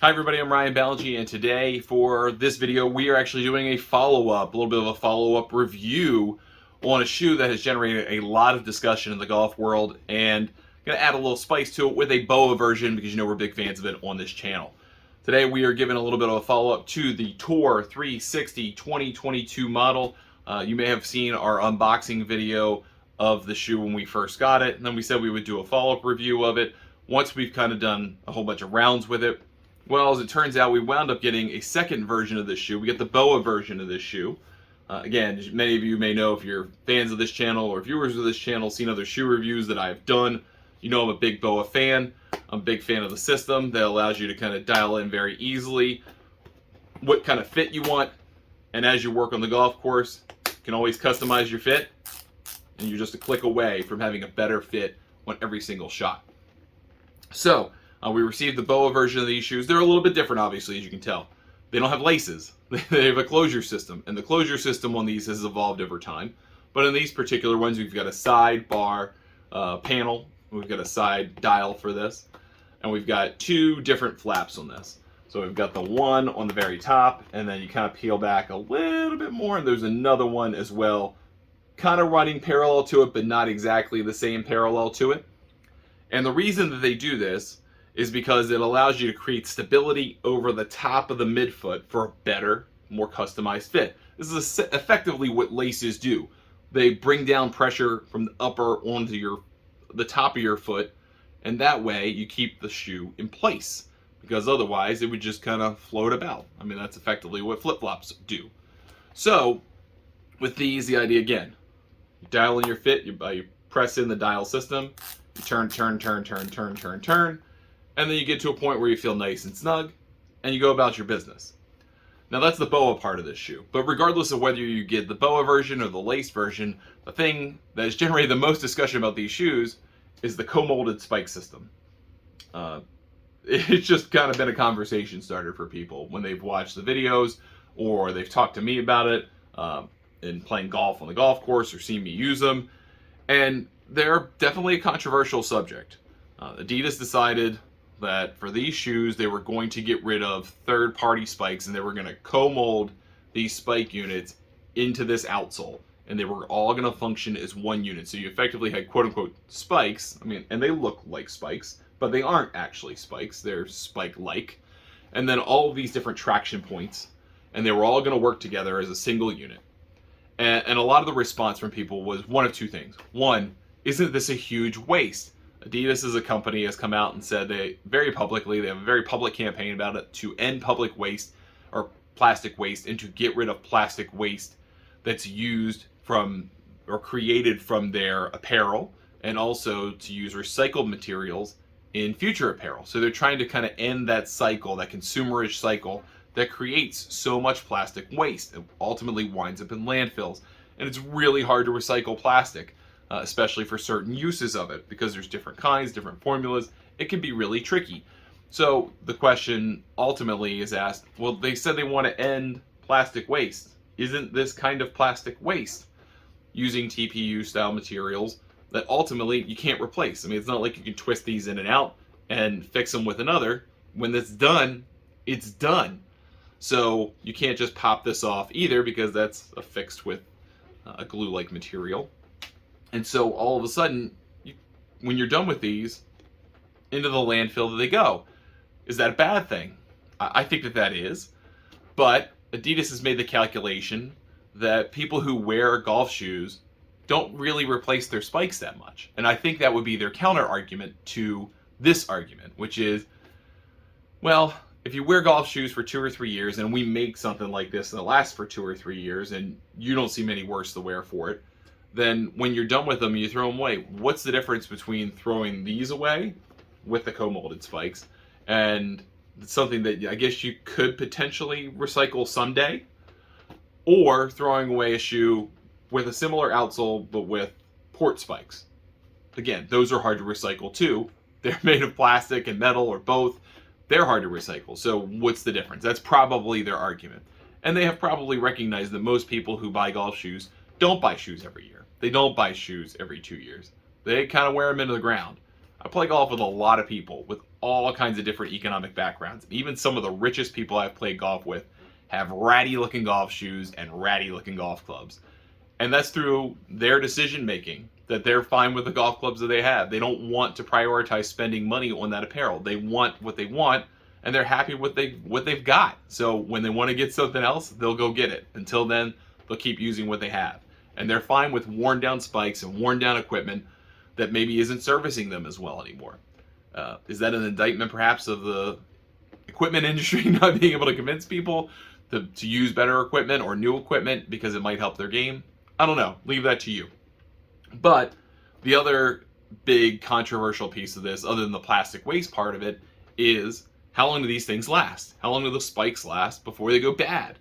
Hi everybody, I'm Ryan Ballengee, and today for this video we are actually doing a follow-up, a little bit of a follow-up review on a shoe that has generated a lot of discussion in the golf world, and I'm going to add a little spice to it with a BOA version because you know we're big fans of it on this channel. Today we are giving a little bit of a follow-up to the Tour360 2022 model. You may have seen our unboxing video of the shoe when we first got it, and then we said we would do a follow-up review of it once we've kind of done a whole bunch of rounds with it. Well, as it turns out, we wound up getting a second version of this shoe. We get the BOA version of this shoe. Again, many of you may know, if you're fans of this channel or viewers of this channel, seen other shoe reviews that I've done. You know I'm a big BOA fan. I'm a big fan of the system that allows you to kind of dial in very easily what kind of fit you want. And as you work on the golf course, you can always customize your fit. And you're just a click away from having a better fit on every single shot. So, we received the BOA version of these shoes. They're a little bit different, obviously, as you can tell. They don't have laces. They have a closure system, and the closure system on these has evolved over time. But in these particular ones, we've got a side bar panel. We've got a side dial for this, and we've got two different flaps on this. So we've got the one on the very top, and then you kind of peel back a little bit more, and there's another one as well, kind of running parallel to it, but not exactly the same parallel to it. And the reason that they do this is because it allows you to create stability over the top of the midfoot for a better, more customized fit. This is effectively what laces do. They bring down pressure from the upper onto the top of your foot, and that way you keep the shoe in place, because otherwise it would just kind of float about. I mean, that's effectively what flip-flops do. So with these, the idea again, you dial in your fit, you press in the dial system, you turn, and then you get to a point where you feel nice and snug, and you go about your business. Now that's the BOA part of this shoe. But regardless of whether you get the BOA version or the lace version, the thing that has generated the most discussion about these shoes is the Comolded spike system. It's just kind of been a conversation starter for people when they've watched the videos or they've talked to me about it in playing golf on the golf course or seen me use them. And they're definitely a controversial subject. Adidas decided that for these shoes they were going to get rid of third-party spikes, and they were going to co-mold these spike units into this outsole, and they were all going to function as one unit. So you effectively had quote-unquote spikes, and they look like spikes, but they aren't actually spikes, they're spike-like, and then all of these different traction points, and they were all going to work together as a single unit. And a lot of the response from people was one of two things. One, isn't this a huge waste? Adidas as a company has come out and said they have a very public campaign about it to end public waste or plastic waste and to get rid of plastic waste that's used from or created from their apparel, and also to use recycled materials in future apparel. So they're trying to kind of end that cycle, that consumerish cycle that creates so much plastic waste. It ultimately winds up in landfills, and it's really hard to recycle plastic. Especially for certain uses of it, because there's different kinds, different formulas. It can be really tricky. So the question ultimately is asked, well, they said they want to end plastic waste. Isn't this kind of plastic waste? Using TPU style materials that ultimately you can't replace. I mean, it's not like you can twist these in and out and fix them with another. When it's done, it's done. So you can't just pop this off either, because that's affixed with a glue-like material. And so all of a sudden, when you're done with these, into the landfill they go. Is that a bad thing? I think that is. But Adidas has made the calculation that people who wear golf shoes don't really replace their spikes that much. And I think that would be their counter argument to this argument, which is, well, if you wear golf shoes for 2 or 3 years, and we make something like this and it lasts for 2 or 3 years, and you don't see many worse to wear for it, then when you're done with them, you throw them away. What's the difference between throwing these away with the co-molded spikes and something that I guess you could potentially recycle someday, or throwing away a shoe with a similar outsole but with port spikes? Again, those are hard to recycle too. They're made of plastic and metal or both. They're hard to recycle. So what's the difference? That's probably their argument. And they have probably recognized that most people who buy golf shoes don't buy shoes every year. They don't buy shoes every 2 years. They kind of wear them into the ground. I play golf with a lot of people with all kinds of different economic backgrounds. Even some of the richest people I've played golf with have ratty looking golf shoes and ratty looking golf clubs. And that's through their decision making, that they're fine with the golf clubs that they have. They don't want to prioritize spending money on that apparel. They want what they want, and they're happy with what they've got. So when they want to get something else, they'll go get it. Until then, they'll keep using what they have. And they're fine with worn down spikes and worn down equipment that maybe isn't servicing them as well anymore. Is that an indictment perhaps of the equipment industry not being able to convince people to use better equipment or new equipment because it might help their game? I don't know. Leave that to you. But the other big controversial piece of this, other than the plastic waste part of it, is how long do these things last? How long do the spikes last before they go bad?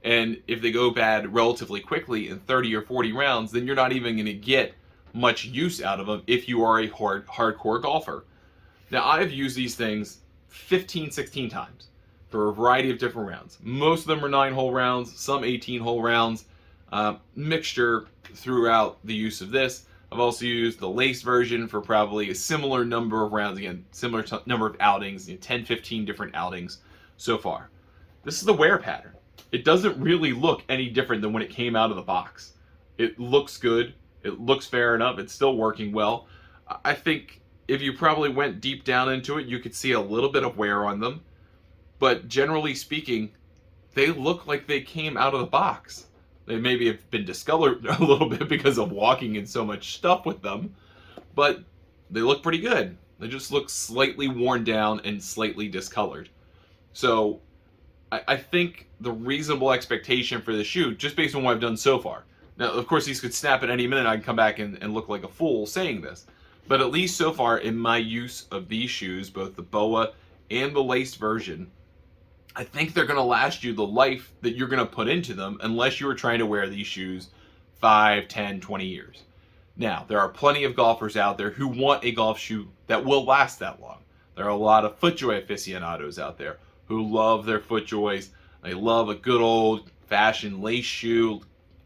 And if they go bad relatively quickly in 30 or 40 rounds, then you're not even going to get much use out of them if you are a hardcore golfer. Now, I've used these things 15, 16 times for a variety of different rounds. Most of them are 9-hole rounds, some 18-hole rounds, mixture throughout the use of this. I've also used the lace version for probably a similar number of rounds, again, similar number of outings, 10, 15 different outings so far. This is the wear pattern. It doesn't really look any different than when it came out of the box. It looks good. It looks fair enough. It's still working well. I think if you probably went deep down into it, you could see a little bit of wear on them. But generally speaking, they look like they came out of the box. They maybe have been discolored a little bit because of walking in so much stuff with them, but they look pretty good. They just look slightly worn down and slightly discolored. So I think the reasonable expectation for the shoe, just based on what I've done so far. Now, of course, these could snap at any minute. I can come back and look like a fool saying this. But at least so far in my use of these shoes, both the BOA and the laced version, I think they're going to last you the life that you're going to put into them unless you are trying to wear these shoes 5, 10, 20 years. Now, there are plenty of golfers out there who want a golf shoe that will last that long. There are a lot of FootJoy aficionados out there who love their FootJoys. They love a good old-fashioned lace shoe,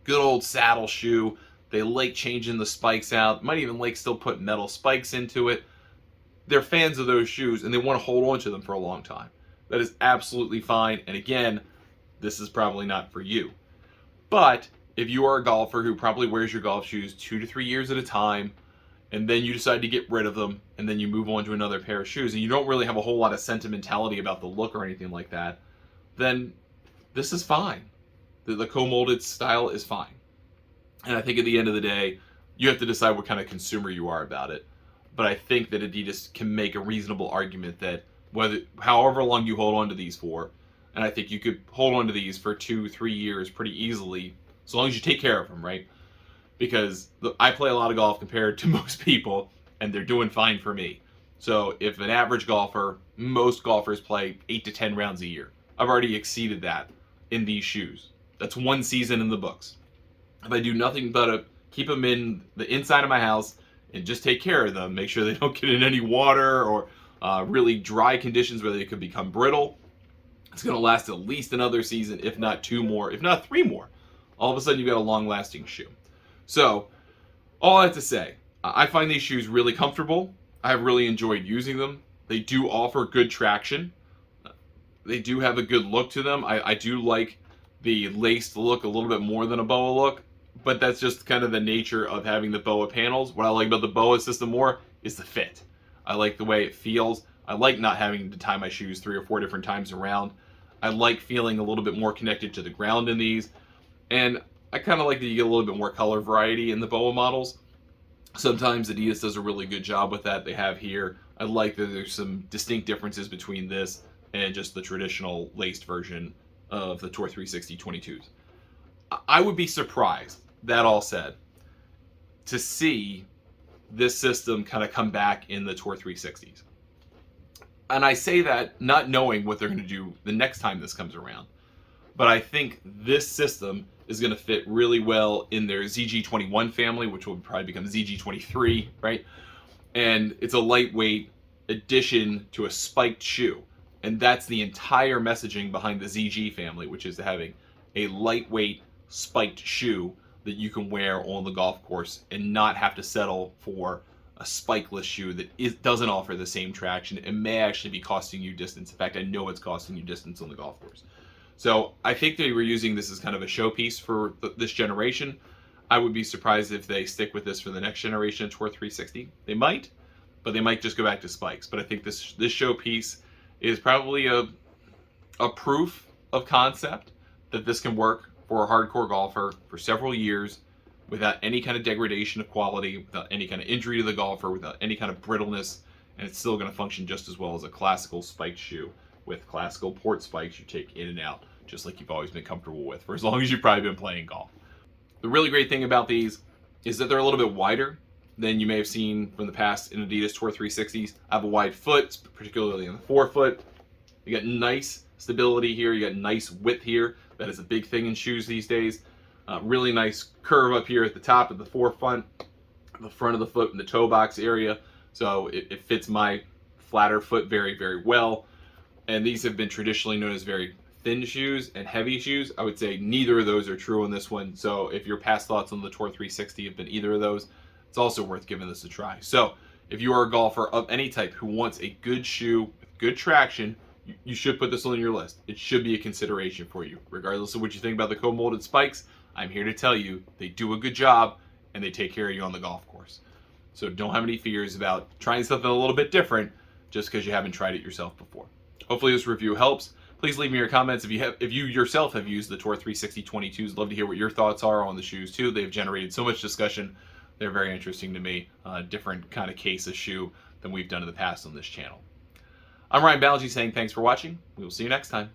good old saddle shoe. They like changing the spikes out. Might even like still put metal spikes into it. They're fans of those shoes, and they want to hold on to them for a long time. That is absolutely fine. And again, this is probably not for you. But if you are a golfer who probably wears your golf shoes 2 to 3 years at a time, and then you decide to get rid of them, and then you move on to another pair of shoes, and you don't really have a whole lot of sentimentality about the look or anything like that, then this is fine. The Comolded style is fine. And I think at the end of the day, you have to decide what kind of consumer you are about it. But I think that Adidas can make a reasonable argument that however long you hold on to these for, and I think you could hold on to these for 2, 3 years pretty easily, as long as you take care of them, right? Because I play a lot of golf compared to most people, and they're doing fine for me. So if an average golfer, most golfers play 8 to 10 rounds a year. I've already exceeded that in these shoes. That's one season in the books. If I do nothing but keep them in the inside of my house and just take care of them, make sure they don't get in any water or really dry conditions where they could become brittle, it's going to last at least another season, if not 2 more, if not 3 more. All of a sudden, you've got a long-lasting shoe. So, all I have to say, I find these shoes really comfortable. I have really enjoyed using them. They do offer good traction. They do have a good look to them. I do like the laced look a little bit more than a BOA look, but that's just kind of the nature of having the BOA panels. What I like about the BOA system more is the fit. I like the way it feels. I like not having to tie my shoes 3 or 4 different times around. I like feeling a little bit more connected to the ground in these. And I kind of like that you get a little bit more color variety in the BOA models. Sometimes Adidas does a really good job with that. They have here. I like that there's some distinct differences between this and just the traditional laced version of the Tour 360 22s. I would be surprised, that all said, to see this system kind of come back in the Tour 360s. And I say that not knowing what they're going to do the next time this comes around. But I think this system is going to fit really well in their ZG21 family, which will probably become ZG23, right? And it's a lightweight addition to a spiked shoe. And that's the entire messaging behind the ZG family, which is having a lightweight spiked shoe that you can wear on the golf course and not have to settle for a spikeless shoe that doesn't offer the same traction and may actually be costing you distance. In fact, I know it's costing you distance on the golf course. So I think they were using this as kind of a showpiece for this generation. I would be surprised if they stick with this for the next generation of Tour 360. They might, but they might just go back to spikes. But I think this showpiece is probably a proof of concept that this can work for a hardcore golfer for several years without any kind of degradation of quality, without any kind of injury to the golfer, without any kind of brittleness, and it's still going to function just as well as a classical spiked shoe with classical port spikes you take in and out, just like you've always been comfortable with for as long as you've probably been playing golf. The really great thing about these is that they're a little bit wider than you may have seen from the past in Adidas Tour 360s. I have a wide foot, particularly in the forefoot. You got nice stability here. You got nice width here. That is a big thing in shoes these days. Really nice curve up here at the top of the forefront, the front of the foot, and the toe box area. So it fits my flatter foot very, very well. And these have been traditionally known as very thin shoes and heavy shoes. I would say neither of those are true on this one. So if your past thoughts on the Tour 360 have been either of those, it's also worth giving this a try. So if you are a golfer of any type who wants a good shoe with good traction, you should put this on your list. It should be a consideration for you. Regardless of what you think about the Comolded spikes, I'm here to tell you they do a good job and they take care of you on the golf course. So don't have any fears about trying something a little bit different just because you haven't tried it yourself before. Hopefully this review helps. Please leave me your comments if you yourself have used the Tour 360 22s. Love to hear what your thoughts are on the shoes too. They've generated so much discussion. They're very interesting to me. Different kind of case of shoe than we've done in the past on this channel. I'm Ryan Ballengee saying thanks for watching. We will see you next time.